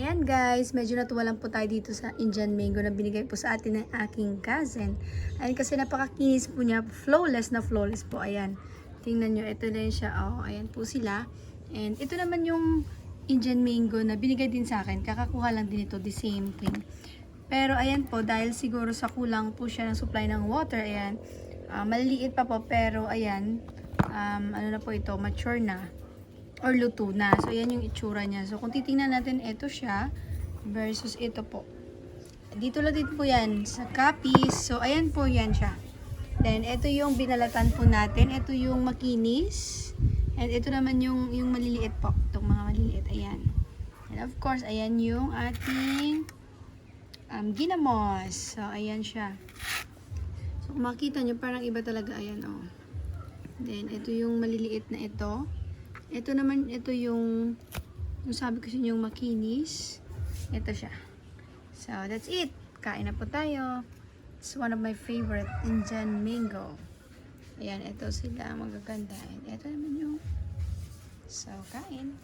Ayan guys, medyo natuwa lang po tayo dito sa Indian mango na binigay po sa atin ng aking cousin. Ayan kasi napakakinis po niya, flawless na flawless po. Ayan, tingnan nyo, ito na yun siya. Oh, ayan po sila. And ito naman yung Indian mango na binigay din sa akin. Kakakuha lang din ito, the same thing. Pero ayan po, dahil siguro sa kulang po siya ng supply ng water, ayan, maliliit pa po pero ayan, ano na po ito, mature na. Or luto na. So, yan yung itsura niya. So, kung titingnan natin, ito siya versus ito po. Dito lang din po yan sa copies. So, ayan po yan siya. Then, ito yung binalatan po natin. Ito yung makinis. And ito naman yung maliliit po. Itong mga maliliit. Ayan. And of course, ayan yung ating ginamos. So, ayan siya. So, kung makita nyo, parang iba talaga. Ayan, oh. Then, ito yung maliliit na ito. Ito naman, ito yung sabi ko sa inyo, yung makinis. Ito siya. So, that's it. Kain na po tayo. It's one of my favorite Indian mango. Ayan, ito sila magaganda. And ito naman yung so, kain.